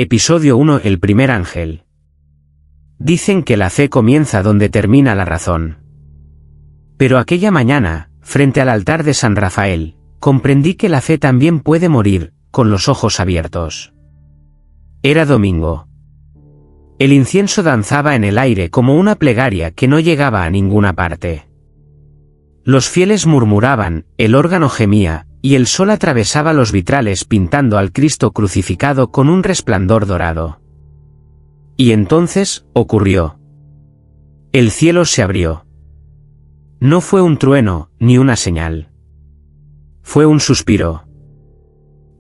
Episodio 1. El primer ángel. Dicen que la fe comienza donde termina la razón. Pero aquella mañana, frente al altar de San Rafael, comprendí que la fe también puede morir, con los ojos abiertos. Era domingo. El incienso danzaba en el aire como una plegaria que no llegaba a ninguna parte. Los fieles murmuraban, el órgano gemía, y el sol atravesaba los vitrales pintando al Cristo crucificado con un resplandor dorado. Y entonces, ocurrió. El cielo se abrió. No fue un trueno, ni una señal. Fue un suspiro.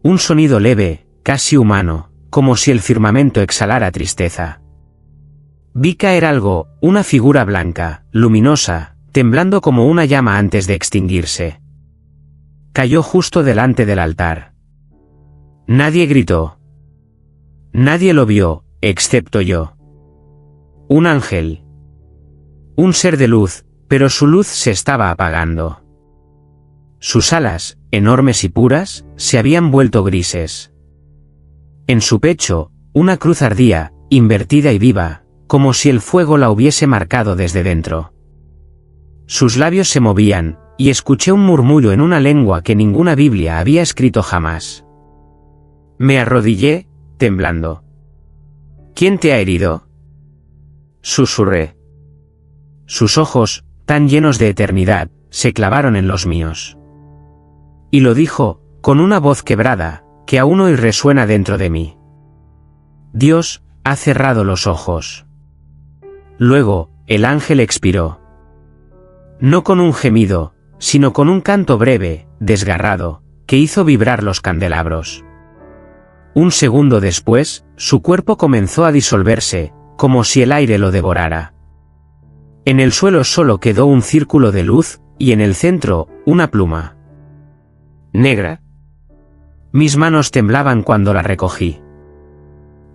Un sonido leve, casi humano, como si el firmamento exhalara tristeza. Vi caer algo, una figura blanca, luminosa, temblando como una llama antes de extinguirse. Cayó justo delante del altar. Nadie gritó. Nadie lo vio, excepto yo. Un ángel. Un ser de luz, pero su luz se estaba apagando. Sus alas, enormes y puras, se habían vuelto grises. En su pecho, una cruz ardía, invertida y viva, como si el fuego la hubiese marcado desde dentro. Sus labios se movían, y escuché un murmullo en una lengua que ninguna Biblia había escrito jamás. Me arrodillé, temblando. ¿Quién te ha herido?, susurré. Sus ojos, tan llenos de eternidad, se clavaron en los míos. Y lo dijo, con una voz quebrada, que aún hoy resuena dentro de mí. Dios ha cerrado los ojos. Luego, el ángel expiró. No con un gemido, sino con un canto breve, desgarrado, que hizo vibrar los candelabros. Un segundo después, su cuerpo comenzó a disolverse, como si el aire lo devorara. En el suelo solo quedó un círculo de luz, y en el centro, una pluma. ¿Negra? Mis manos temblaban cuando la recogí.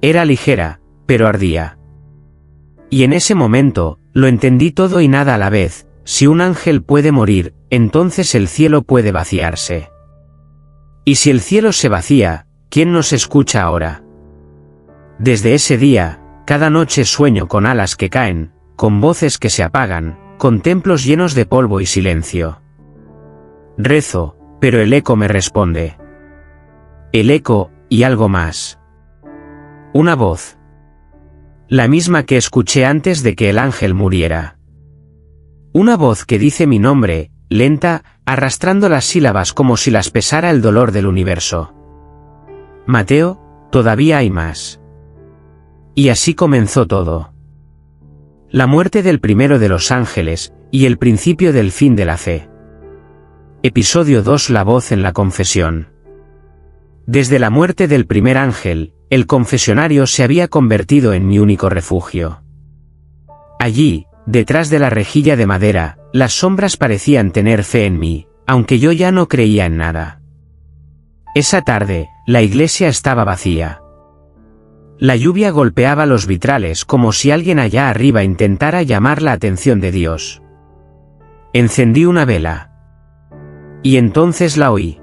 Era ligera, pero ardía. Y en ese momento, lo entendí todo y nada a la vez. Si un ángel puede morir, entonces el cielo puede vaciarse. Y si el cielo se vacía, ¿quién nos escucha ahora? Desde ese día, cada noche sueño con alas que caen, con voces que se apagan, con templos llenos de polvo y silencio. Rezo, pero el eco me responde. El eco, y algo más. Una voz. La misma que escuché antes de que el ángel muriera. Una voz que dice mi nombre, lenta, arrastrando las sílabas como si las pesara el dolor del universo. Mateo, todavía hay más. Y así comenzó todo. La muerte del primero de los ángeles, y el principio del fin de la fe. Episodio 2. La voz en la confesión. Desde la muerte del primer ángel, el confesionario se había convertido en mi único refugio. Allí, detrás de la rejilla de madera, las sombras parecían tener fe en mí, aunque yo ya no creía en nada. Esa tarde, la iglesia estaba vacía. La lluvia golpeaba los vitrales como si alguien allá arriba intentara llamar la atención de Dios. Encendí una vela. Y entonces la oí.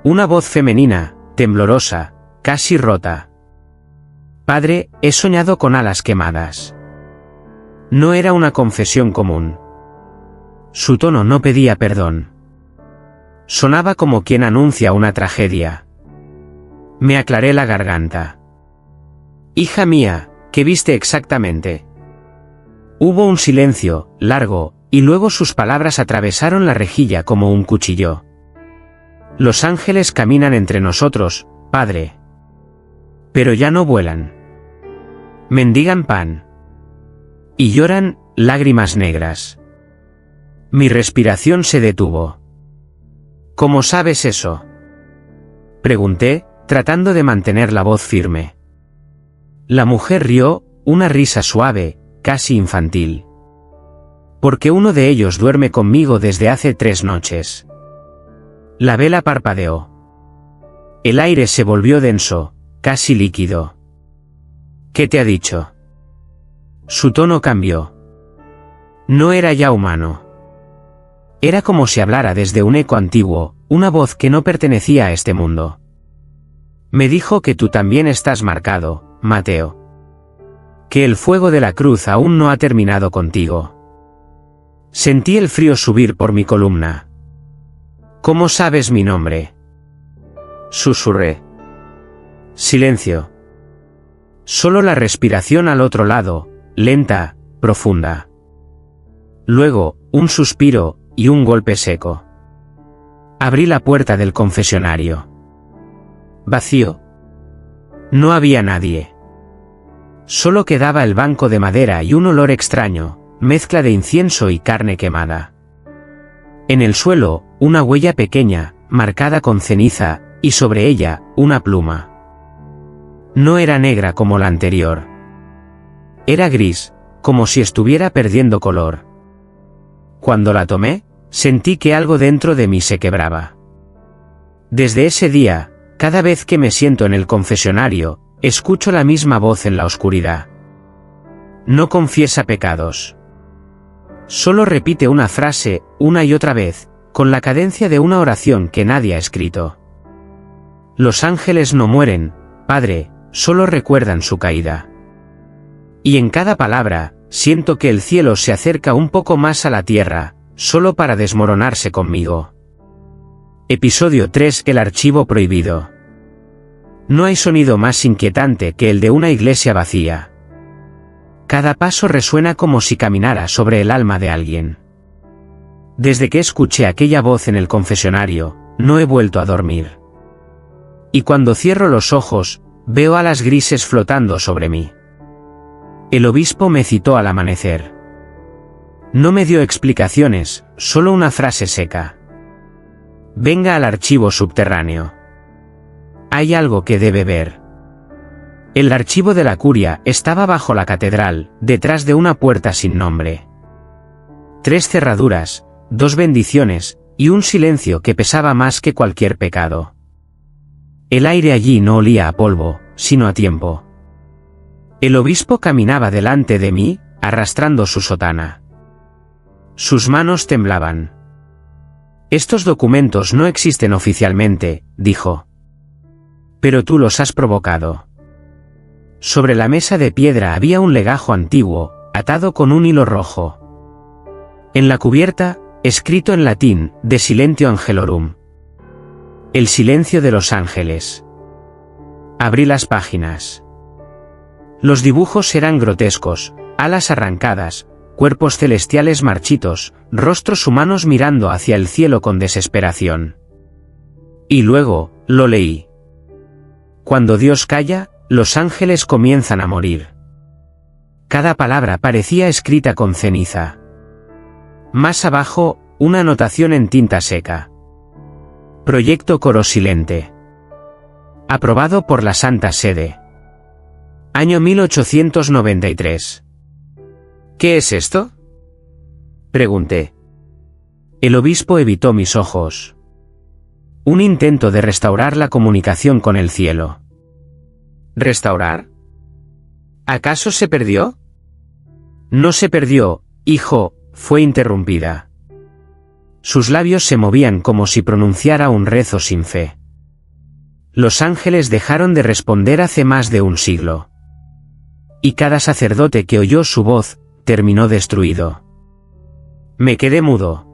Una voz femenina, temblorosa, casi rota. Padre, he soñado con alas quemadas. No era una confesión común. Su tono no pedía perdón. Sonaba como quien anuncia una tragedia. Me aclaré la garganta. Hija mía, ¿qué viste exactamente? Hubo un silencio, largo, y luego sus palabras atravesaron la rejilla como un cuchillo. Los ángeles caminan entre nosotros, Padre. Pero ya no vuelan. Mendigan pan. Y lloran, lágrimas negras. Mi respiración se detuvo. ¿Cómo sabes eso?, pregunté, tratando de mantener la voz firme. La mujer rió, una risa suave, casi infantil. Porque uno de ellos duerme conmigo desde hace 3 noches. La vela parpadeó. El aire se volvió denso, casi líquido. ¿Qué te ha dicho? Su tono cambió. No era ya humano. Era como si hablara desde un eco antiguo, una voz que no pertenecía a este mundo. Me dijo que tú también estás marcado, Mateo. Que el fuego de la cruz aún no ha terminado contigo. Sentí el frío subir por mi columna. ¿Cómo sabes mi nombre? Susurré. Silencio. Solo la respiración al otro lado, lenta, profunda. Luego, un suspiro y un golpe seco. Abrí la puerta del confesionario. Vacío. No había nadie. Solo quedaba el banco de madera y un olor extraño, mezcla de incienso y carne quemada. En el suelo, una huella pequeña, marcada con ceniza, y sobre ella, una pluma. No era negra como la anterior. Era gris, como si estuviera perdiendo color. Cuando la tomé, sentí que algo dentro de mí se quebraba. Desde ese día, cada vez que me siento en el confesionario, escucho la misma voz en la oscuridad. No confiesa pecados. Solo repite una frase, una y otra vez, con la cadencia de una oración que nadie ha escrito. Los ángeles no mueren, Padre, solo recuerdan su caída. Y en cada palabra, siento que el cielo se acerca un poco más a la tierra, solo para desmoronarse conmigo. Episodio 3: El archivo prohibido. No hay sonido más inquietante que el de una iglesia vacía. Cada paso resuena como si caminara sobre el alma de alguien. Desde que escuché aquella voz en el confesionario, no he vuelto a dormir. Y cuando cierro los ojos, veo alas grises flotando sobre mí. El obispo me citó al amanecer. No me dio explicaciones, solo una frase seca. Venga al archivo subterráneo. Hay algo que debe ver. El archivo de la curia estaba bajo la catedral, detrás de una puerta sin nombre. 3 cerraduras, 2 bendiciones, y un silencio que pesaba más que cualquier pecado. El aire allí no olía a polvo, sino a tiempo. El obispo caminaba delante de mí, arrastrando su sotana. Sus manos temblaban. Estos documentos no existen oficialmente, dijo. Pero tú los has provocado. Sobre la mesa de piedra había un legajo antiguo, atado con un hilo rojo. En la cubierta, escrito en latín, De Silentio Angelorum. El silencio de los ángeles. Abrí las páginas. Los dibujos eran grotescos, alas arrancadas, cuerpos celestiales marchitos, rostros humanos mirando hacia el cielo con desesperación. Y luego, lo leí. Cuando Dios calla, los ángeles comienzan a morir. Cada palabra parecía escrita con ceniza. Más abajo, una anotación en tinta seca. Proyecto Coro Silente. Aprobado por la Santa Sede. Año 1893. ¿Qué es esto?, pregunté. El obispo evitó mis ojos. Un intento de restaurar la comunicación con el cielo. ¿Restaurar? ¿Acaso se perdió? No se perdió, hijo, fue interrumpida. Sus labios se movían como si pronunciara un rezo sin fe. Los ángeles dejaron de responder hace más de un siglo. Y cada sacerdote que oyó su voz, terminó destruido. Me quedé mudo.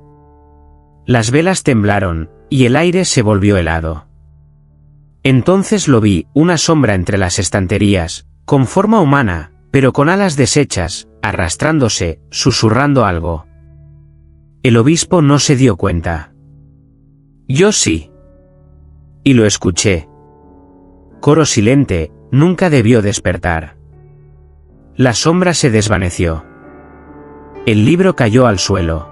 Las velas temblaron, y el aire se volvió helado. Entonces lo vi, una sombra entre las estanterías, con forma humana, pero con alas deshechas, arrastrándose, susurrando algo. El obispo no se dio cuenta. Yo sí. Y lo escuché. Coro silente, nunca debió despertar. La sombra se desvaneció. El libro cayó al suelo.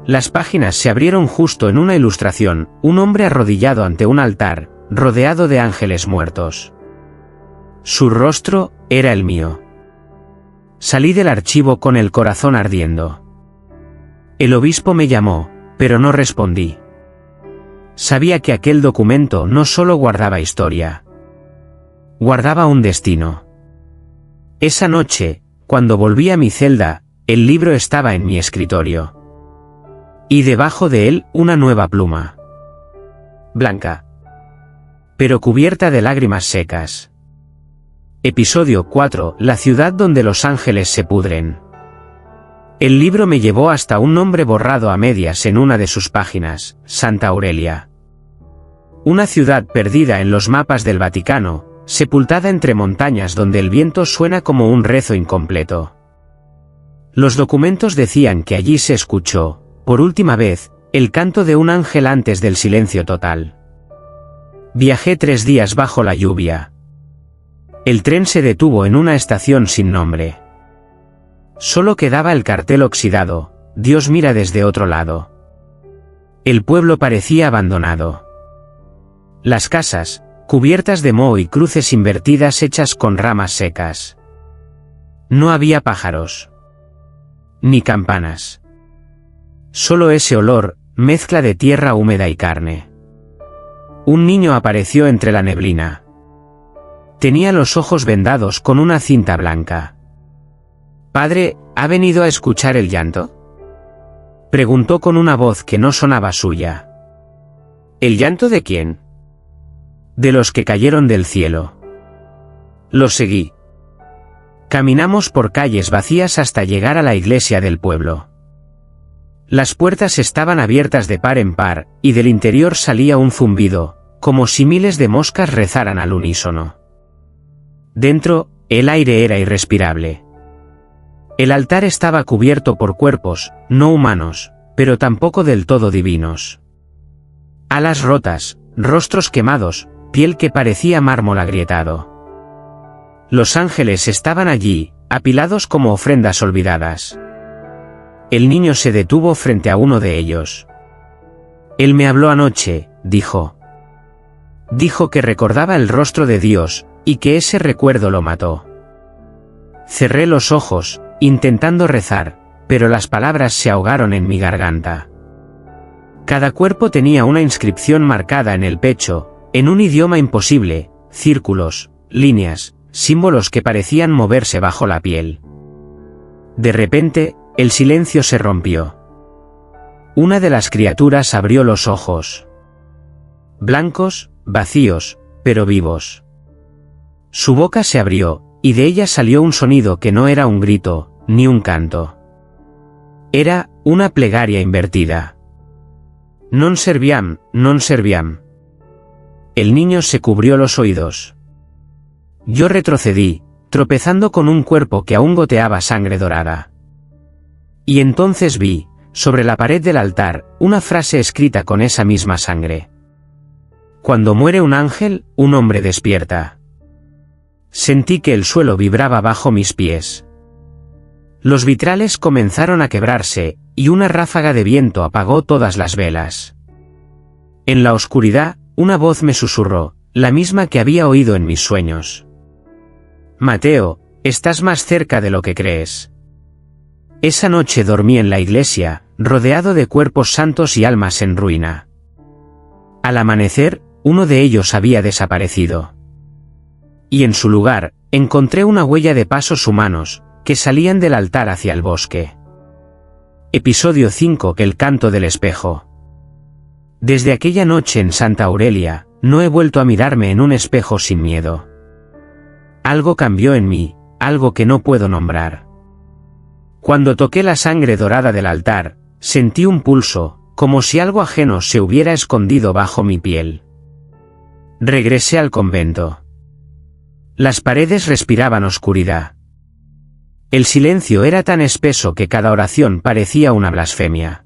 Las páginas se abrieron justo en una ilustración, un hombre arrodillado ante un altar, rodeado de ángeles muertos. Su rostro era el mío. Salí del archivo con el corazón ardiendo. El obispo me llamó, pero no respondí. Sabía que aquel documento no solo guardaba historia. Guardaba un destino. Esa noche, cuando volví a mi celda, el libro estaba en mi escritorio. Y debajo de él, una nueva pluma. Blanca. pero cubierta de lágrimas secas. Episodio 4. La ciudad donde los ángeles se pudren. El libro me llevó hasta un nombre borrado a medias en una de sus páginas, Santa Aurelia. Una ciudad perdida en los mapas del Vaticano, sepultada entre montañas donde el viento suena como un rezo incompleto. Los documentos decían que allí se escuchó, por última vez, el canto de un ángel antes del silencio total. Viajé 3 días bajo la lluvia. El tren se detuvo en una estación sin nombre. Solo quedaba el cartel oxidado, Dios mira desde otro lado. El pueblo parecía abandonado. Las casas, cubiertas de moho y cruces invertidas hechas con ramas secas. No había pájaros. Ni campanas. Solo ese olor, mezcla de tierra húmeda y carne. Un niño apareció entre la neblina. Tenía los ojos vendados con una cinta blanca. «Padre, ¿ha venido a escuchar el llanto?», preguntó con una voz que no sonaba suya. «¿El llanto de quién?». «De los que cayeron del cielo». Lo seguí. Caminamos por calles vacías hasta llegar a la iglesia del pueblo. Las puertas estaban abiertas de par en par, y del interior salía un zumbido, como si miles de moscas rezaran al unísono. Dentro, el aire era irrespirable. El altar estaba cubierto por cuerpos, no humanos, pero tampoco del todo divinos. Alas rotas, rostros quemados, piel que parecía mármol agrietado. Los ángeles estaban allí, apilados como ofrendas olvidadas. El niño se detuvo frente a uno de ellos. «Él me habló anoche», dijo. Dijo que recordaba el rostro de Dios, y que ese recuerdo lo mató. Cerré los ojos, intentando rezar, pero las palabras se ahogaron en mi garganta. Cada cuerpo tenía una inscripción marcada en el pecho, en un idioma imposible, círculos, líneas, símbolos que parecían moverse bajo la piel. De repente, el silencio se rompió. Una de las criaturas abrió los ojos. Blancos, vacíos, pero vivos. Su boca se abrió, y de ella salió un sonido que no era un grito, ni un canto. Era una plegaria invertida. Non serviam, non serviam. El niño se cubrió los oídos. Yo retrocedí, tropezando con un cuerpo que aún goteaba sangre dorada. Y entonces vi, sobre la pared del altar, una frase escrita con esa misma sangre. Cuando muere un ángel, un hombre despierta. Sentí que el suelo vibraba bajo mis pies. Los vitrales comenzaron a quebrarse, y una ráfaga de viento apagó todas las velas. En la oscuridad, una voz me susurró, la misma que había oído en mis sueños. «Mateo, estás más cerca de lo que crees». Esa noche dormí en la iglesia, rodeado de cuerpos santos y almas en ruina. Al amanecer, uno de ellos había desaparecido. Y en su lugar, encontré una huella de pasos humanos, que salían del altar hacia el bosque. Episodio 5. El canto del espejo. Desde aquella noche en Santa Aurelia, no he vuelto a mirarme en un espejo sin miedo. Algo cambió en mí, algo que no puedo nombrar. Cuando toqué la sangre dorada del altar, sentí un pulso, como si algo ajeno se hubiera escondido bajo mi piel. Regresé al convento. Las paredes respiraban oscuridad. El silencio era tan espeso que cada oración parecía una blasfemia.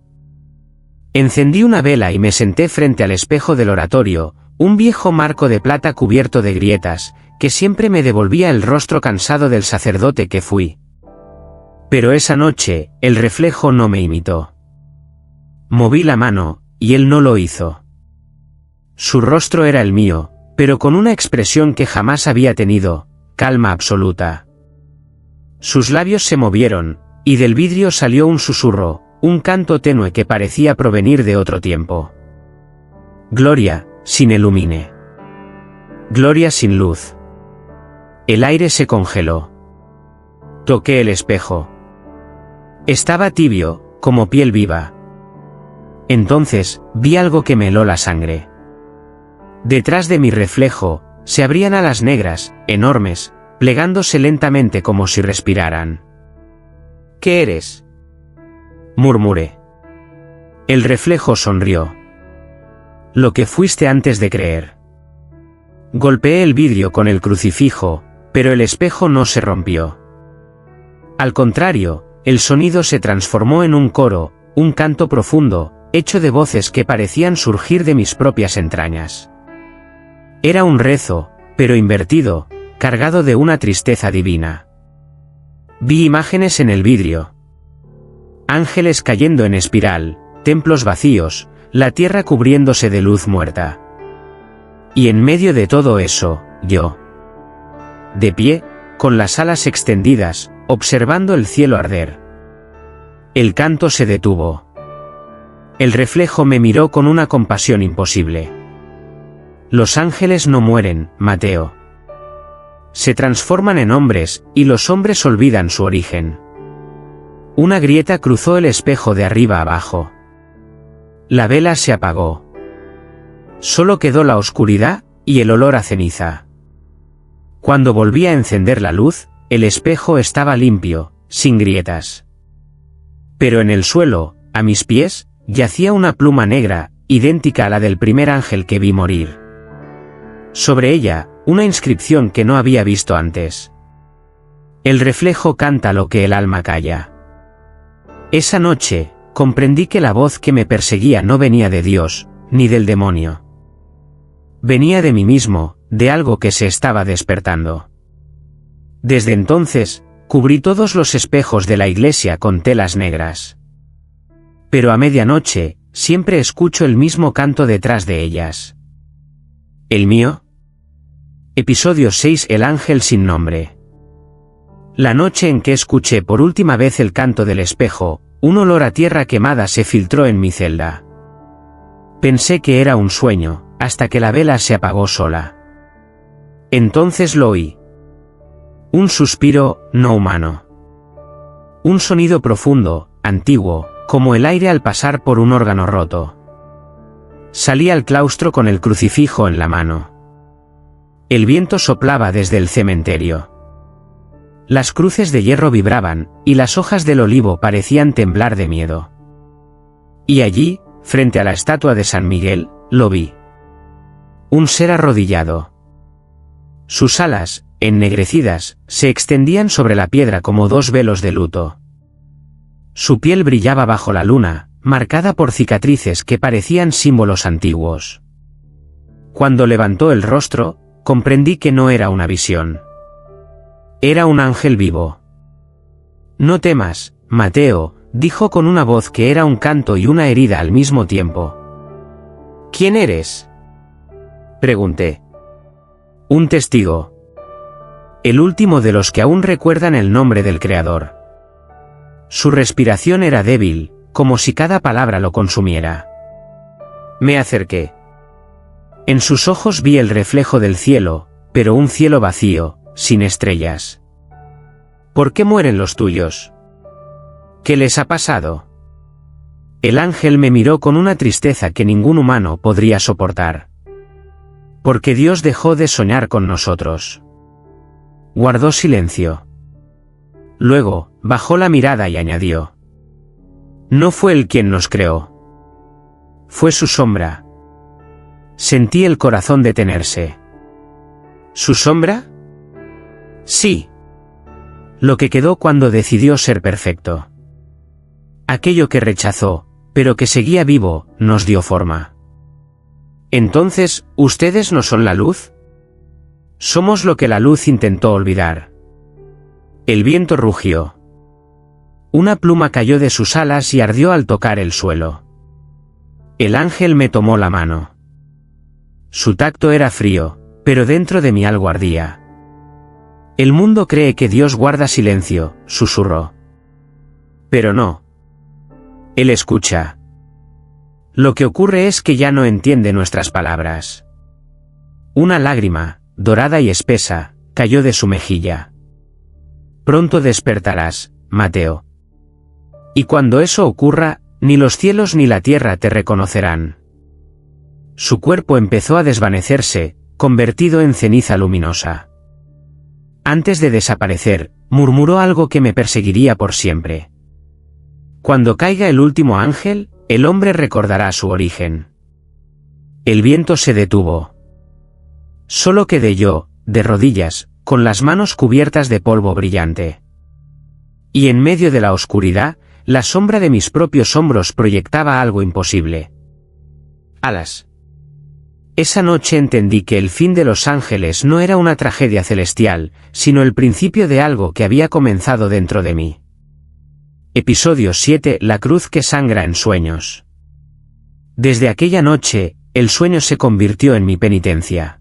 Encendí una vela y me senté frente al espejo del oratorio, un viejo marco de plata cubierto de grietas, que siempre me devolvía el rostro cansado del sacerdote que fui. Pero esa noche, el reflejo no me imitó. Moví la mano, y él no lo hizo. Su rostro era el mío, pero con una expresión que jamás había tenido, calma absoluta. Sus labios se movieron, y del vidrio salió un susurro, un canto tenue que parecía provenir de otro tiempo. Gloria, sin ilumine. Gloria sin luz. El aire se congeló. Toqué el espejo. Estaba tibio, como piel viva. Entonces, vi algo que me heló la sangre. Detrás de mi reflejo, se abrían alas negras, enormes, plegándose lentamente como si respiraran. ¿Qué eres?, murmuré. El reflejo sonrió. Lo que fuiste antes de creer. Golpeé el vidrio con el crucifijo, pero el espejo no se rompió. Al contrario, el sonido se transformó en un coro, un canto profundo, hecho de voces que parecían surgir de mis propias entrañas. Era un rezo, pero invertido, cargado de una tristeza divina. Vi imágenes en el vidrio. Ángeles cayendo en espiral, templos vacíos, la tierra cubriéndose de luz muerta. Y en medio de todo eso, yo. De pie, con las alas extendidas, observando el cielo arder. El canto se detuvo. El reflejo me miró con una compasión imposible. Los ángeles no mueren, Mateo. Se transforman en hombres, y los hombres olvidan su origen. Una grieta cruzó el espejo de arriba abajo. La vela se apagó. Solo quedó la oscuridad, y el olor a ceniza. Cuando volví a encender la luz, el espejo estaba limpio, sin grietas. Pero en el suelo, a mis pies, yacía una pluma negra, idéntica a la del primer ángel que vi morir. Sobre ella, una inscripción que no había visto antes. El reflejo canta lo que el alma calla. Esa noche, comprendí que la voz que me perseguía no venía de Dios, ni del demonio. Venía de mí mismo, de algo que se estaba despertando. Desde entonces, cubrí todos los espejos de la iglesia con telas negras. Pero a medianoche, siempre escucho el mismo canto detrás de ellas. ¿El mío? Episodio 6: El ángel sin nombre. La noche en que escuché por última vez el canto del espejo, un olor a tierra quemada se filtró en mi celda. Pensé que era un sueño, hasta que la vela se apagó sola. Entonces lo oí. Un suspiro, no humano. Un sonido profundo, antiguo, como el aire al pasar por un órgano roto. Salí al claustro con el crucifijo en la mano. El viento soplaba desde el cementerio. Las cruces de hierro vibraban, y las hojas del olivo parecían temblar de miedo. Y allí, frente a la estatua de San Miguel, lo vi. Un ser arrodillado. Sus alas, ennegrecidas, se extendían sobre la piedra como dos velos de luto. Su piel brillaba bajo la luna, marcada por cicatrices que parecían símbolos antiguos. Cuando levantó el rostro, comprendí que no era una visión. Era un ángel vivo. No temas, Mateo, dijo con una voz que era un canto y una herida al mismo tiempo. ¿Quién eres?, pregunté. Un testigo. El último de los que aún recuerdan el nombre del Creador. Su respiración era débil, como si cada palabra lo consumiera. Me acerqué. En sus ojos vi el reflejo del cielo, pero un cielo vacío, sin estrellas. ¿Por qué mueren los tuyos? ¿Qué les ha pasado? El ángel me miró con una tristeza que ningún humano podría soportar. Porque Dios dejó de soñar con nosotros. Guardó silencio. Luego, bajó la mirada y añadió: no fue Él quien nos creó. Fue su sombra. Sentí el corazón detenerse. ¿Su sombra? Sí. Lo que quedó cuando decidió ser perfecto. Aquello que rechazó, pero que seguía vivo, nos dio forma. Entonces, ¿ustedes no son la luz? Somos lo que la luz intentó olvidar. El viento rugió. Una pluma cayó de sus alas y ardió al tocar el suelo. El ángel me tomó la mano. Su tacto era frío, pero dentro de mí algo ardía. El mundo cree que Dios guarda silencio, susurró. Pero no. Él escucha. Lo que ocurre es que ya no entiende nuestras palabras. Una lágrima, dorada y espesa, cayó de su mejilla. Pronto despertarás, Mateo. Y cuando eso ocurra, ni los cielos ni la tierra te reconocerán. su cuerpo empezó a desvanecerse, convertido en ceniza luminosa. Antes de desaparecer, murmuró algo que me perseguiría por siempre. Cuando caiga el último ángel, el hombre recordará su origen. El viento se detuvo. Solo quedé yo, de rodillas, con las manos cubiertas de polvo brillante. Y en medio de la oscuridad, la sombra de mis propios hombros proyectaba algo imposible. Alas. Esa noche entendí que el fin de los ángeles no era una tragedia celestial, sino el principio de algo que había comenzado dentro de mí. Episodio 7. La cruz que sangra en sueños. Desde aquella noche, el sueño se convirtió en mi penitencia.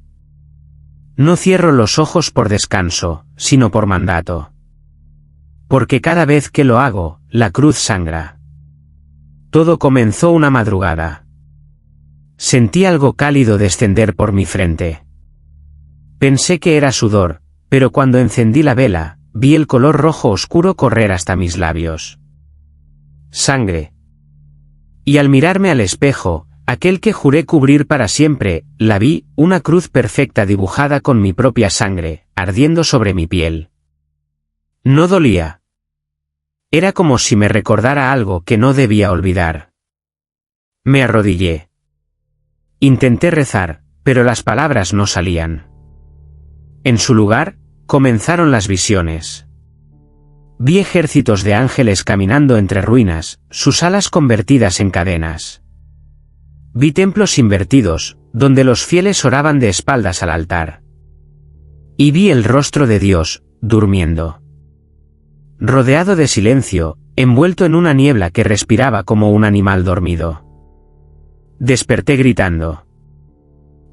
No cierro los ojos por descanso, sino por mandato. Porque cada vez que lo hago, la cruz sangra. Todo comenzó una madrugada. Sentí algo cálido descender por mi frente. Pensé que era sudor, pero cuando encendí la vela, vi el color rojo oscuro correr hasta mis labios. Sangre. Y al mirarme al espejo, aquel que juré cubrir para siempre, la vi, una cruz perfecta dibujada con mi propia sangre, ardiendo sobre mi piel. No dolía. Era como si me recordara algo que no debía olvidar. Me arrodillé. Intenté rezar, pero las palabras no salían. En su lugar, comenzaron las visiones. Vi ejércitos de ángeles caminando entre ruinas, sus alas convertidas en cadenas. Vi templos invertidos, donde los fieles oraban de espaldas al altar. Y vi el rostro de Dios, durmiendo. Rodeado de silencio, envuelto en una niebla que respiraba como un animal dormido. Desperté gritando.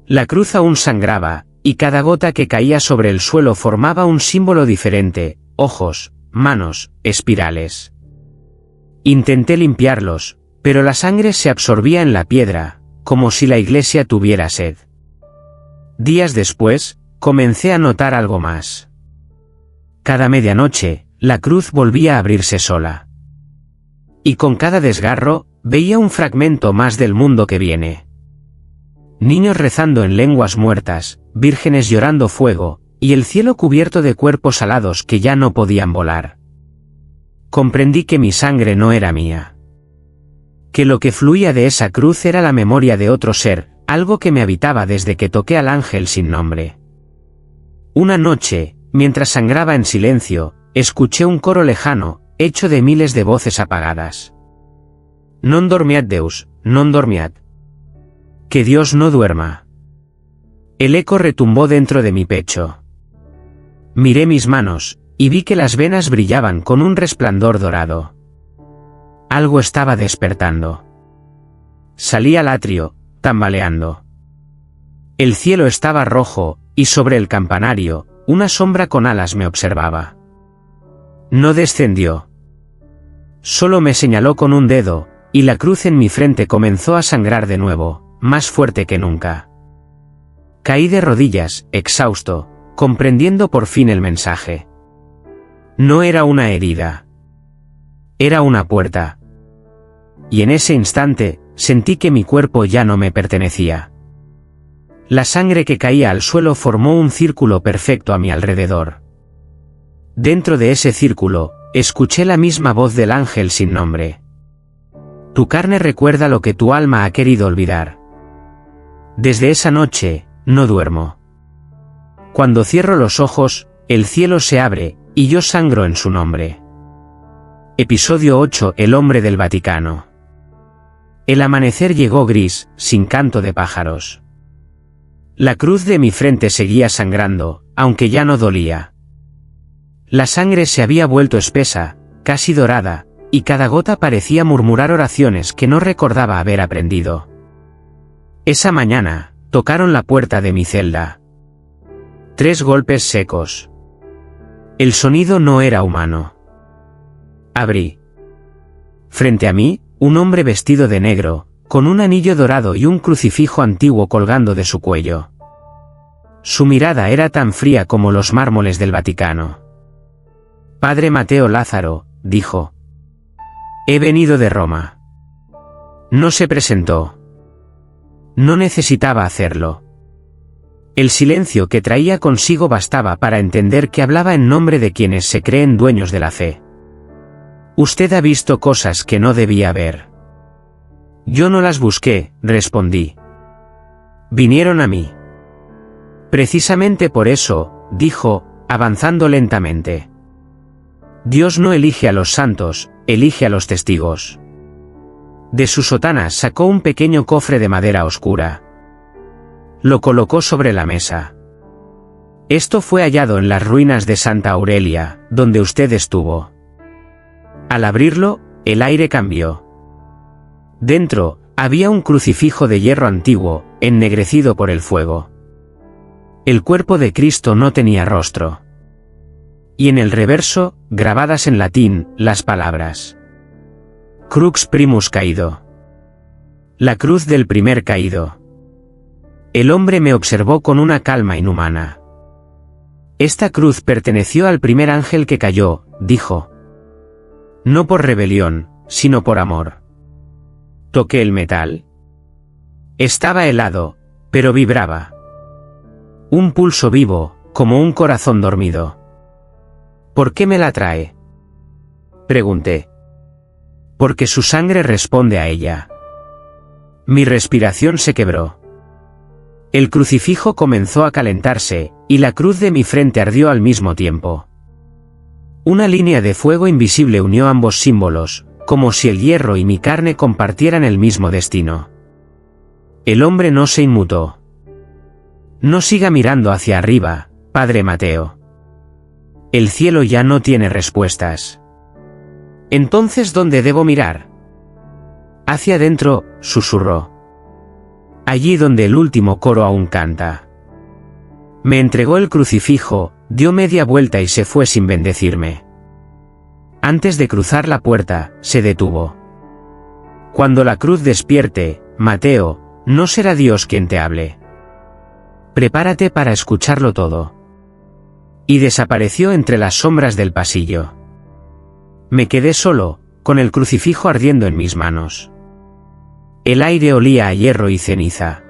La cruz aún sangraba, y cada gota que caía sobre el suelo formaba un símbolo diferente: ojos, manos, espirales. Intenté limpiarlos, pero la sangre se absorbía en la piedra, como si la iglesia tuviera sed. Días después, comencé a notar algo más. Cada medianoche, la cruz volvía a abrirse sola. Y con cada desgarro, veía un fragmento más del mundo que viene. Niños rezando en lenguas muertas, vírgenes llorando fuego, y el cielo cubierto de cuerpos alados que ya no podían volar. Comprendí que mi sangre no era mía. Que lo que fluía de esa cruz era la memoria de otro ser, algo que me habitaba desde que toqué al ángel sin nombre. Una noche, mientras sangraba en silencio, escuché un coro lejano, hecho de miles de voces apagadas. Non dormiat Deus, non dormiat. Que Dios no duerma. El eco retumbó dentro de mi pecho. Miré mis manos, y vi que las venas brillaban con un resplandor dorado. Algo estaba despertando. Salí al atrio, tambaleando. El cielo estaba rojo, y sobre el campanario, una sombra con alas me observaba. No descendió. Solo me señaló con un dedo, y la cruz en mi frente comenzó a sangrar de nuevo, más fuerte que nunca. Caí de rodillas, exhausto, comprendiendo por fin el mensaje. No era una herida. Era una puerta. Y en ese instante, sentí que mi cuerpo ya no me pertenecía. La sangre que caía al suelo formó un círculo perfecto a mi alrededor. Dentro de ese círculo, escuché la misma voz del ángel sin nombre. Tu carne recuerda lo que tu alma ha querido olvidar. Desde esa noche, no duermo. Cuando cierro los ojos, el cielo se abre, y yo sangro en su nombre. Episodio 8. El hombre del Vaticano. El amanecer llegó gris, sin canto de pájaros. La cruz de mi frente seguía sangrando, aunque ya no dolía. La sangre se había vuelto espesa, casi dorada, y cada gota parecía murmurar oraciones que no recordaba haber aprendido. Esa mañana, tocaron la puerta de mi celda. 3 golpes secos. El sonido no era humano. Abrí. Frente a mí, un hombre vestido de negro, con un anillo dorado y un crucifijo antiguo colgando de su cuello. Su mirada era tan fría como los mármoles del Vaticano. Padre Mateo Lázaro, dijo. He venido de Roma. No se presentó. No necesitaba hacerlo. El silencio que traía consigo bastaba para entender que hablaba en nombre de quienes se creen dueños de la fe. Usted ha visto cosas que no debía ver. Yo no las busqué, respondí. Vinieron a mí. Precisamente por eso, dijo, avanzando lentamente. Dios no elige a los santos, elige a los testigos. De su sotana sacó un pequeño cofre de madera oscura. Lo colocó sobre la mesa. Esto fue hallado en las ruinas de Santa Aurelia, donde usted estuvo. Al abrirlo, el aire cambió. Dentro, había un crucifijo de hierro antiguo, ennegrecido por el fuego. El cuerpo de Cristo no tenía rostro. Y en el reverso, grabadas en latín, las palabras: Crux primus caído. La cruz del primer caído. El hombre me observó con una calma inhumana. Esta cruz perteneció al primer ángel que cayó, dijo. No por rebelión, sino por amor. Toqué el metal. Estaba helado, pero vibraba. Un pulso vivo, como un corazón dormido. ¿Por qué me la trae? Pregunté. Porque su sangre responde a ella. Mi respiración se quebró. El crucifijo comenzó a calentarse, y la cruz de mi frente ardió al mismo tiempo. Una línea de fuego invisible unió ambos símbolos, como si el hierro y mi carne compartieran el mismo destino. El hombre no se inmutó. No siga mirando hacia arriba, Padre Mateo. El cielo ya no tiene respuestas. Entonces, ¿dónde debo mirar? Hacia adentro, susurró. Allí donde el último coro aún canta. Me entregó el crucifijo, dio media vuelta y se fue sin bendecirme. Antes de cruzar la puerta, se detuvo. Cuando la cruz despierte, Mateo, no será Dios quien te hable. Prepárate para escucharlo todo. Y desapareció entre las sombras del pasillo. Me quedé solo, con el crucifijo ardiendo en mis manos. El aire olía a hierro y ceniza.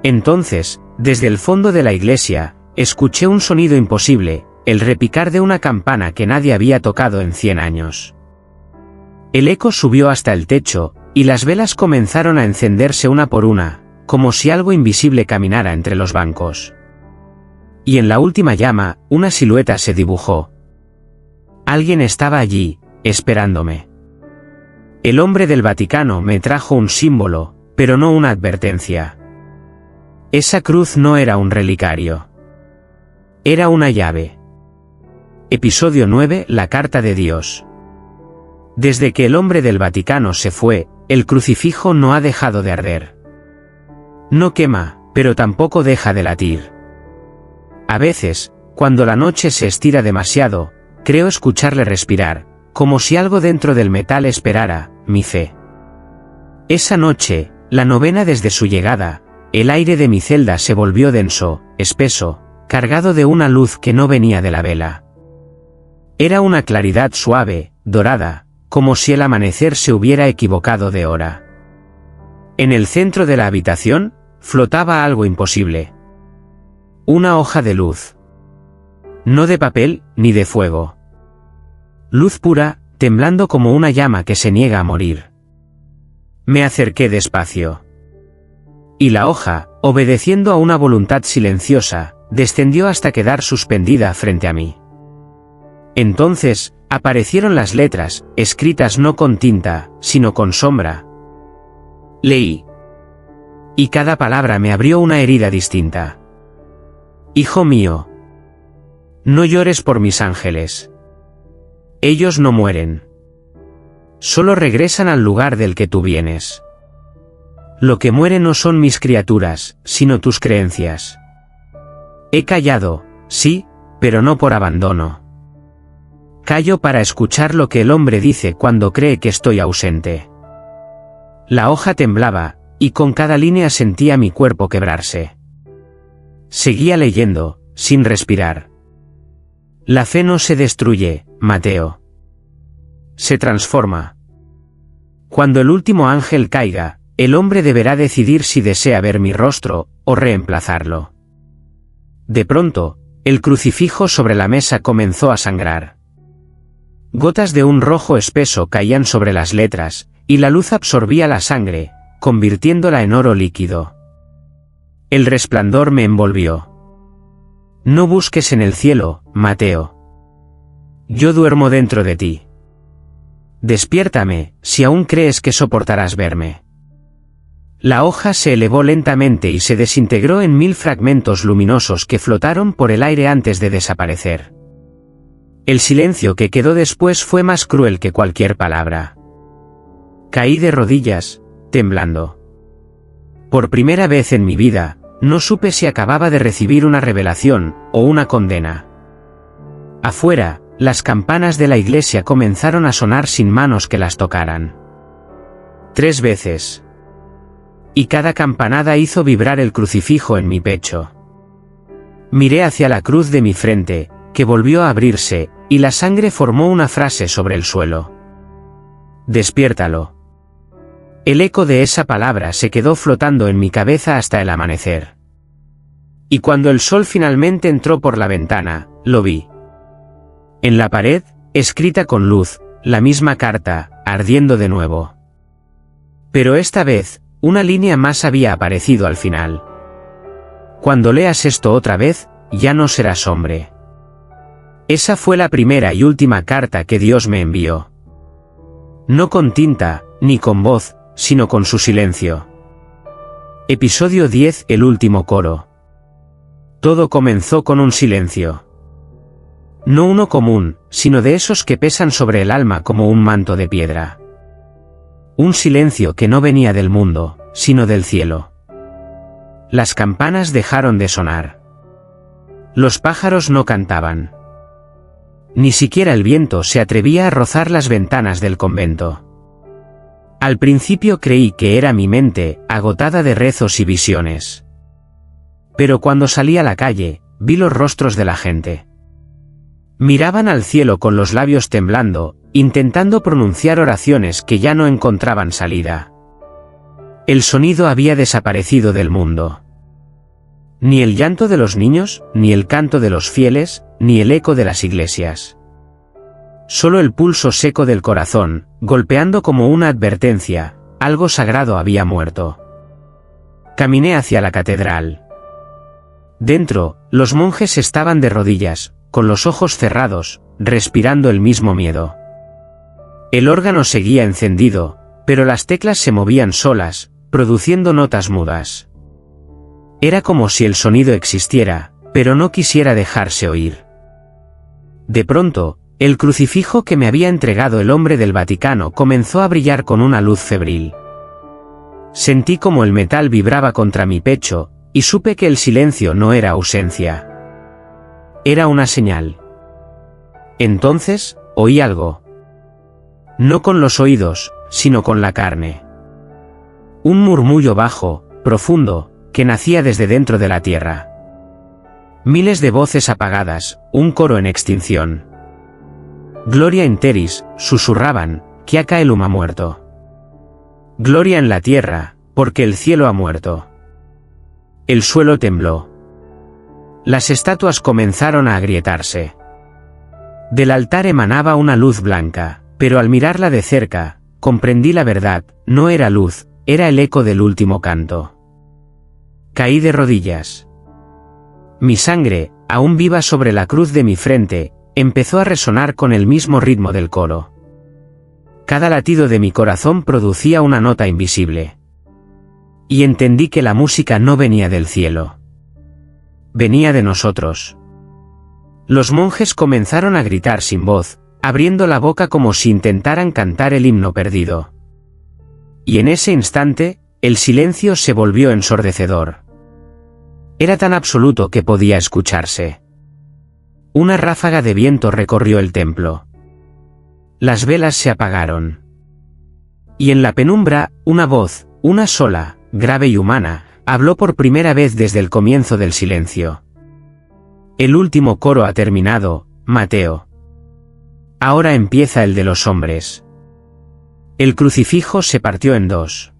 Entonces, desde el fondo de la iglesia, escuché un sonido imposible, el repicar de una campana que nadie había tocado en 100 años. El eco subió hasta el techo, y las velas comenzaron a encenderse una por una, como si algo invisible caminara entre los bancos. Y en la última llama, una silueta se dibujó. Alguien estaba allí, esperándome. El hombre del Vaticano me trajo un símbolo, pero no una advertencia. Esa cruz no era un relicario. Era una llave. Episodio 9, la carta de Dios. Desde que el hombre del Vaticano se fue, el crucifijo no ha dejado de arder. No quema, pero tampoco deja de latir. A veces, cuando la noche se estira demasiado, creo escucharle respirar, como si algo dentro del metal esperara mi fe. Esa noche, la novena desde su llegada, el aire de mi celda se volvió denso, espeso, cargado de una luz que no venía de la vela. Era una claridad suave, dorada, como si el amanecer se hubiera equivocado de hora. En el centro de la habitación, flotaba algo imposible. Una hoja de luz. No de papel, ni de fuego. Luz pura, temblando como una llama que se niega a morir. Me acerqué despacio. Y la hoja, obedeciendo a una voluntad silenciosa, descendió hasta quedar suspendida frente a mí. Entonces, aparecieron las letras, escritas no con tinta, sino con sombra. Leí. Y cada palabra me abrió una herida distinta. Hijo mío. No llores por mis ángeles. Ellos no mueren. Solo regresan al lugar del que tú vienes. Lo que muere no son mis criaturas, sino tus creencias. He callado, sí, pero no por abandono. Callo para escuchar lo que el hombre dice cuando cree que estoy ausente. La hoja temblaba, y con cada línea sentía mi cuerpo quebrarse. Seguía leyendo, sin respirar. La fe no se destruye, Mateo. Se transforma. Cuando el último ángel caiga, el hombre deberá decidir si desea ver mi rostro, o reemplazarlo. De pronto, el crucifijo sobre la mesa comenzó a sangrar. Gotas de un rojo espeso caían sobre las letras, y la luz absorbía la sangre, convirtiéndola en oro líquido. El resplandor me envolvió. No busques en el cielo, Mateo. Yo duermo dentro de ti. Despiértame, si aún crees que soportarás verme. La hoja se elevó lentamente y se desintegró en 1000 fragmentos luminosos que flotaron por el aire antes de desaparecer. El silencio que quedó después fue más cruel que cualquier palabra. Caí de rodillas, temblando. Por primera vez en mi vida, no supe si acababa de recibir una revelación, o una condena. Afuera, las campanas de la iglesia comenzaron a sonar sin manos que las tocaran. 3 veces. Y cada campanada hizo vibrar el crucifijo en mi pecho. Miré hacia la cruz de mi frente, que volvió a abrirse, y la sangre formó una frase sobre el suelo. Despiértalo. El eco de esa palabra se quedó flotando en mi cabeza hasta el amanecer. Y cuando el sol finalmente entró por la ventana, lo vi. En la pared, escrita con luz, la misma carta, ardiendo de nuevo. Pero esta vez, una línea más había aparecido al final. Cuando leas esto otra vez, ya no serás hombre. Esa fue la primera y última carta que Dios me envió. No con tinta, ni con voz, sino con su silencio. Episodio 10, el último coro. Todo comenzó con un silencio. No uno común, sino de esos que pesan sobre el alma como un manto de piedra. Un silencio que no venía del mundo, sino del cielo. Las campanas dejaron de sonar. Los pájaros no cantaban. Ni siquiera el viento se atrevía a rozar las ventanas del convento. Al principio creí que era mi mente, agotada de rezos y visiones. Pero cuando salí a la calle, vi los rostros de la gente. Miraban al cielo con los labios temblando, intentando pronunciar oraciones que ya no encontraban salida. El sonido había desaparecido del mundo. Ni el llanto de los niños, ni el canto de los fieles, ni el eco de las iglesias. Solo el pulso seco del corazón, golpeando como una advertencia, algo sagrado había muerto. Caminé hacia la catedral. Dentro, los monjes estaban de rodillas, con los ojos cerrados, respirando el mismo miedo. El órgano seguía encendido, pero las teclas se movían solas, produciendo notas mudas. Era como si el sonido existiera, pero no quisiera dejarse oír. De pronto, el crucifijo que me había entregado el hombre del Vaticano comenzó a brillar con una luz febril. Sentí como el metal vibraba contra mi pecho, y supe que el silencio no era ausencia. Era una señal. Entonces, oí algo. No con los oídos, sino con la carne. Un murmullo bajo, profundo, que nacía desde dentro de la tierra. Miles de voces apagadas, un coro en extinción. Gloria in terris, susurraban, quiac caelum ha muerto. Gloria en la tierra, porque el cielo ha muerto. El suelo tembló. Las estatuas comenzaron a agrietarse. Del altar emanaba una luz blanca, pero al mirarla de cerca, comprendí la verdad, no era luz, era el eco del último canto. Caí de rodillas. Mi sangre, aún viva sobre la cruz de mi frente, empezó a resonar con el mismo ritmo del coro. Cada latido de mi corazón producía una nota invisible. Y entendí que la música no venía del cielo. Venía de nosotros. Los monjes comenzaron a gritar sin voz, abriendo la boca como si intentaran cantar el himno perdido. Y en ese instante, el silencio se volvió ensordecedor. Era tan absoluto que podía escucharse. Una ráfaga de viento recorrió el templo. Las velas se apagaron. Y en la penumbra, una voz, una sola, grave y humana, habló por primera vez desde el comienzo del silencio. El último coro ha terminado, Mateo. Ahora empieza el de los hombres. El crucifijo se partió en dos.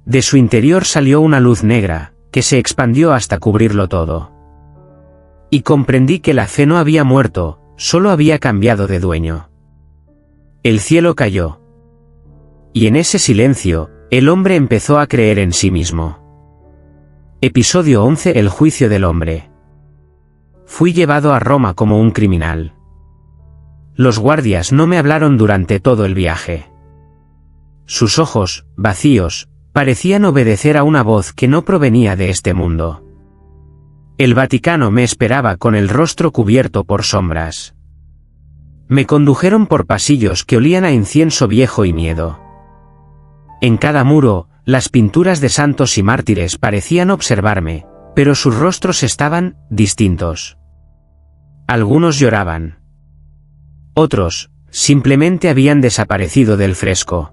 De su interior salió una luz negra, que se expandió hasta cubrirlo todo. Y comprendí que la fe no había muerto, solo había cambiado de dueño. El cielo cayó. Y en ese silencio, el hombre empezó a creer en sí mismo. Episodio 11: El juicio del hombre. Fui llevado a Roma como un criminal. Los guardias no me hablaron durante todo el viaje. Sus ojos, vacíos, parecían obedecer a una voz que no provenía de este mundo. El Vaticano me esperaba con el rostro cubierto por sombras. Me condujeron por pasillos que olían a incienso viejo y miedo. En cada muro, las pinturas de santos y mártires parecían observarme, pero sus rostros estaban distintos. Algunos lloraban. Otros, simplemente habían desaparecido del fresco.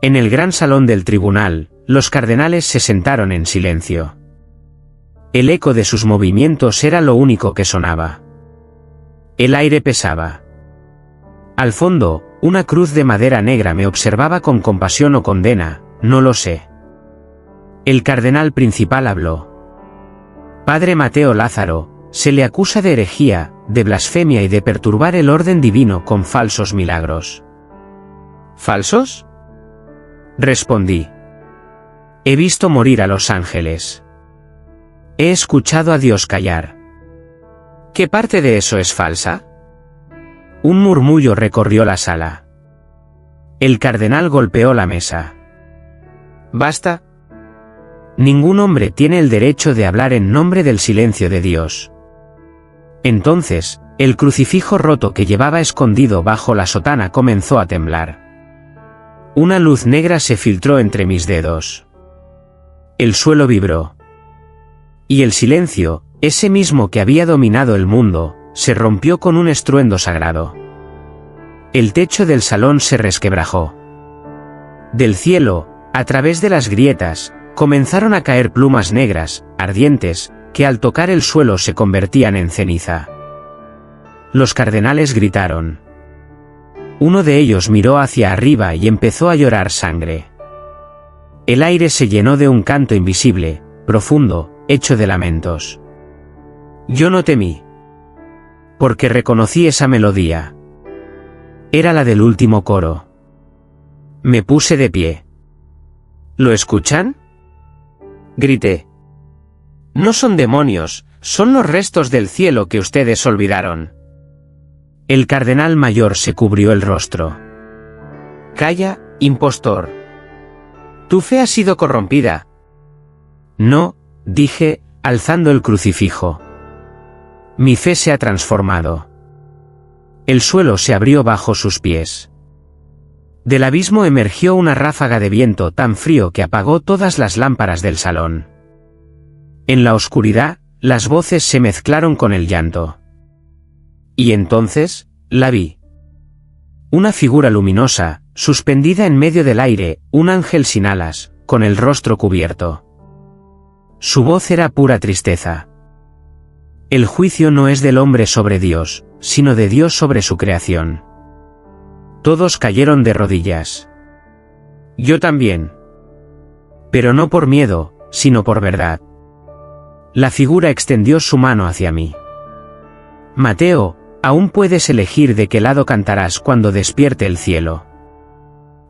En el gran salón del tribunal, los cardenales se sentaron en silencio. El eco de sus movimientos era lo único que sonaba. El aire pesaba. Al fondo, una cruz de madera negra me observaba con compasión o condena, no lo sé. El cardenal principal habló. Padre Mateo Lázaro, se le acusa de herejía, de blasfemia y de perturbar el orden divino con falsos milagros. ¿Falsos? Respondí. He visto morir a los ángeles. He escuchado a Dios callar. ¿Qué parte de eso es falsa? Un murmullo recorrió la sala. El cardenal golpeó la mesa. Basta. Ningún hombre tiene el derecho de hablar en nombre del silencio de Dios. Entonces, el crucifijo roto que llevaba escondido bajo la sotana comenzó a temblar. Una luz negra se filtró entre mis dedos. El suelo vibró. Y el silencio, ese mismo que había dominado el mundo, se rompió con un estruendo sagrado. El techo del salón se resquebrajó. Del cielo, a través de las grietas, comenzaron a caer plumas negras, ardientes, que al tocar el suelo se convertían en ceniza. Los cardenales gritaron. Uno de ellos miró hacia arriba y empezó a llorar sangre. El aire se llenó de un canto invisible, profundo, hecho de lamentos. Yo no temí. Porque reconocí esa melodía. Era la del último coro. Me puse de pie. ¿Lo escuchan? Grité. No son demonios, son los restos del cielo que ustedes olvidaron. El cardenal mayor se cubrió el rostro. Calla, impostor. Tu fe ha sido corrompida. No, dije, alzando el crucifijo. Mi fe se ha transformado. El suelo se abrió bajo sus pies. Del abismo emergió una ráfaga de viento tan frío que apagó todas las lámparas del salón. En la oscuridad, las voces se mezclaron con el llanto. Y entonces, la vi. Una figura luminosa, suspendida en medio del aire, un ángel sin alas, con el rostro cubierto. Su voz era pura tristeza. El juicio no es del hombre sobre Dios, sino de Dios sobre su creación. Todos cayeron de rodillas. Yo también. Pero no por miedo, sino por verdad. La figura extendió su mano hacia mí. Mateo, aún puedes elegir de qué lado cantarás cuando despierte el cielo.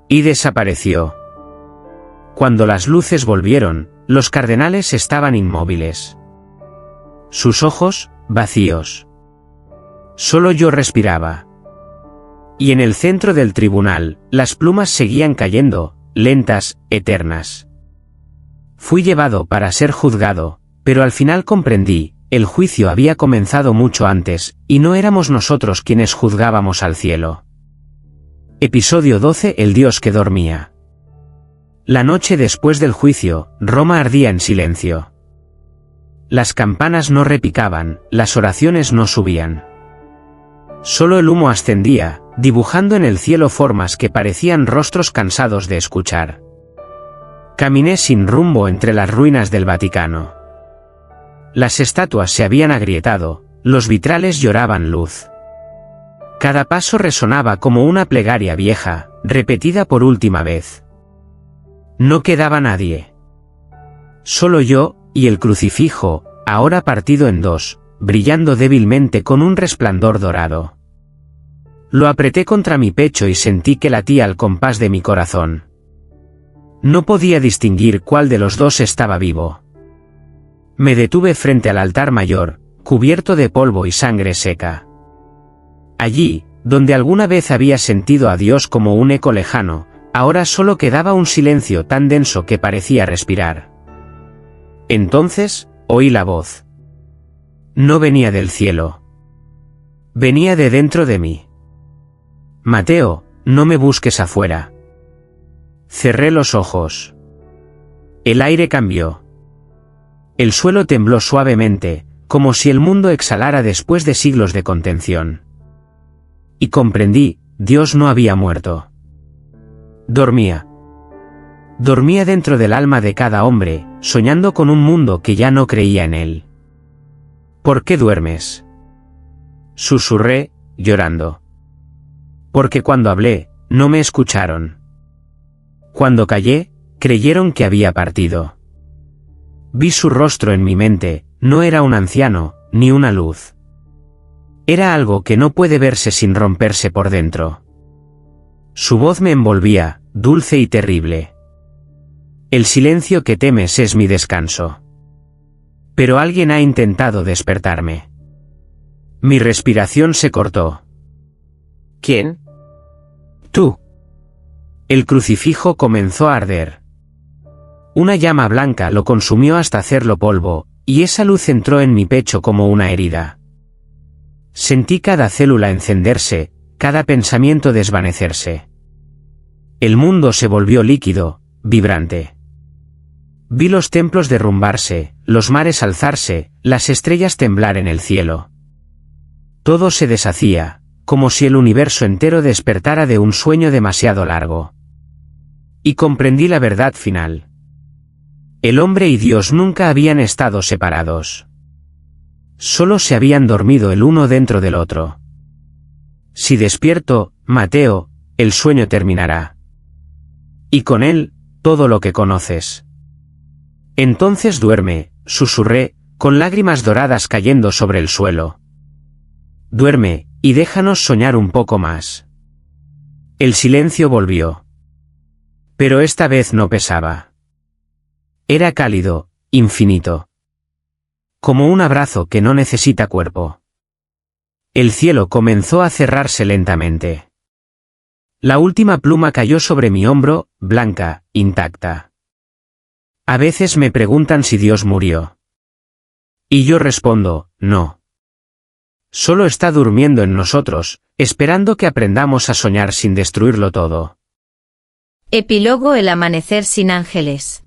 Y desapareció. Cuando las luces volvieron, los cardenales estaban inmóviles. Sus ojos, vacíos. Solo yo respiraba. Y en el centro del tribunal, las plumas seguían cayendo, lentas, eternas. Fui llevado para ser juzgado, pero al final comprendí, el juicio había comenzado mucho antes, y no éramos nosotros quienes juzgábamos al cielo. Episodio 12: El Dios que dormía. La noche después del juicio, Roma ardía en silencio. Las campanas no repicaban, las oraciones no subían. Solo el humo ascendía, dibujando en el cielo formas que parecían rostros cansados de escuchar. Caminé sin rumbo entre las ruinas del Vaticano. Las estatuas se habían agrietado, los vitrales lloraban luz. Cada paso resonaba como una plegaria vieja, repetida por última vez. No quedaba nadie. Solo yo, y el crucifijo, ahora partido en dos, brillando débilmente con un resplandor dorado. Lo apreté contra mi pecho y sentí que latía al compás de mi corazón. No podía distinguir cuál de los dos estaba vivo. Me detuve frente al altar mayor, cubierto de polvo y sangre seca. Allí, donde alguna vez había sentido a Dios como un eco lejano, ahora solo quedaba un silencio tan denso que parecía respirar. Entonces, oí la voz. No venía del cielo. Venía de dentro de mí. Mateo, no me busques afuera. Cerré los ojos. El aire cambió. El suelo tembló suavemente, como si el mundo exhalara después de siglos de contención. Y comprendí, Dios no había muerto. Dormía. Dormía dentro del alma de cada hombre, soñando con un mundo que ya no creía en él. ¿Por qué duermes? Susurré, llorando. Porque cuando hablé, no me escucharon. Cuando callé, creyeron que había partido. Vi su rostro en mi mente, no era un anciano, ni una luz. Era algo que no puede verse sin romperse por dentro. Su voz me envolvía, dulce y terrible. El silencio que temes es mi descanso. Pero alguien ha intentado despertarme. Mi respiración se cortó. ¿Quién? Tú. El crucifijo comenzó a arder. Una llama blanca lo consumió hasta hacerlo polvo, y esa luz entró en mi pecho como una herida. Sentí cada célula encenderse, cada pensamiento desvanecerse. El mundo se volvió líquido, vibrante. Vi los templos derrumbarse, los mares alzarse, las estrellas temblar en el cielo. Todo se deshacía, como si el universo entero despertara de un sueño demasiado largo. Y comprendí la verdad final. El hombre y Dios nunca habían estado separados. Solo se habían dormido el uno dentro del otro. Si despierto, Mateo, el sueño terminará. Y con él, todo lo que conoces. Entonces duerme, susurré, con lágrimas doradas cayendo sobre el suelo. Duerme, y déjanos soñar un poco más. El silencio volvió. Pero esta vez no pesaba. Era cálido, infinito. Como un abrazo que no necesita cuerpo. El cielo comenzó a cerrarse lentamente. La última pluma cayó sobre mi hombro, blanca, intacta. A veces me preguntan si Dios murió. Y yo respondo, no. Solo está durmiendo en nosotros, esperando que aprendamos a soñar sin destruirlo todo. Epílogo: El amanecer sin ángeles.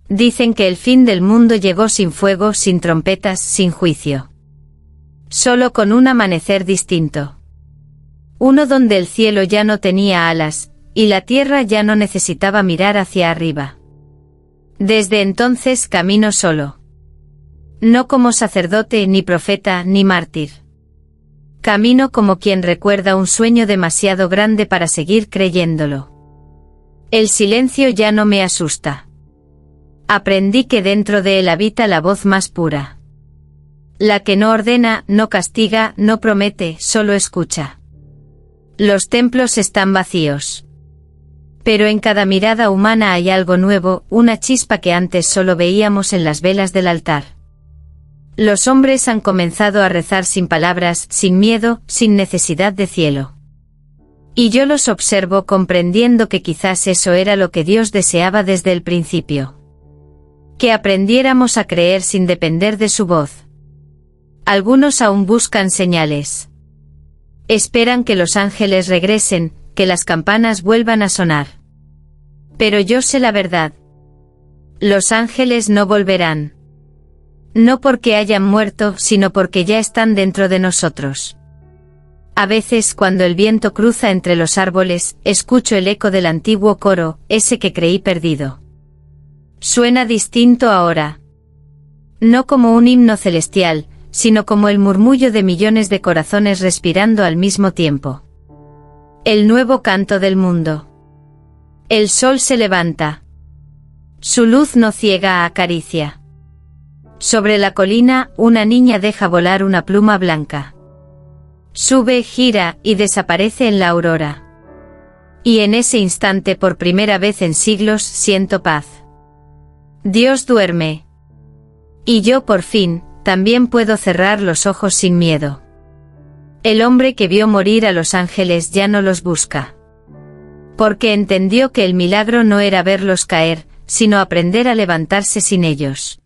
Dicen que el fin del mundo llegó sin fuego, sin trompetas, sin juicio. Solo con un amanecer distinto. Uno donde el cielo ya no tenía alas, y la tierra ya no necesitaba mirar hacia arriba. Desde entonces camino solo. No como sacerdote, ni profeta, ni mártir. Camino como quien recuerda un sueño demasiado grande para seguir creyéndolo. El silencio ya no me asusta. Aprendí que dentro de él habita la voz más pura. La que no ordena, no castiga, no promete, solo escucha. Los templos están vacíos. Pero en cada mirada humana hay algo nuevo, una chispa que antes solo veíamos en las velas del altar. Los hombres han comenzado a rezar sin palabras, sin miedo, sin necesidad de cielo. Y yo los observo comprendiendo que quizás eso era lo que Dios deseaba desde el principio. Que aprendiéramos a creer sin depender de su voz. Algunos aún buscan señales. Esperan que los ángeles regresen, que las campanas vuelvan a sonar. Pero yo sé la verdad. Los ángeles no volverán. No porque hayan muerto, sino porque ya están dentro de nosotros. A veces cuando el viento cruza entre los árboles, escucho el eco del antiguo coro, ese que creí perdido. Suena distinto ahora. No como un himno celestial, sino como el murmullo de millones de corazones respirando al mismo tiempo. El nuevo canto del mundo. El sol se levanta. Su luz no ciega, acaricia. Sobre la colina, una niña deja volar una pluma blanca. Sube, gira, y desaparece en la aurora. Y en ese instante, por primera vez en siglos, siento paz. Dios duerme. Y yo, por fin, también puedo cerrar los ojos sin miedo. El hombre que vio morir a los ángeles ya no los busca. Porque entendió que el milagro no era verlos caer, sino aprender a levantarse sin ellos.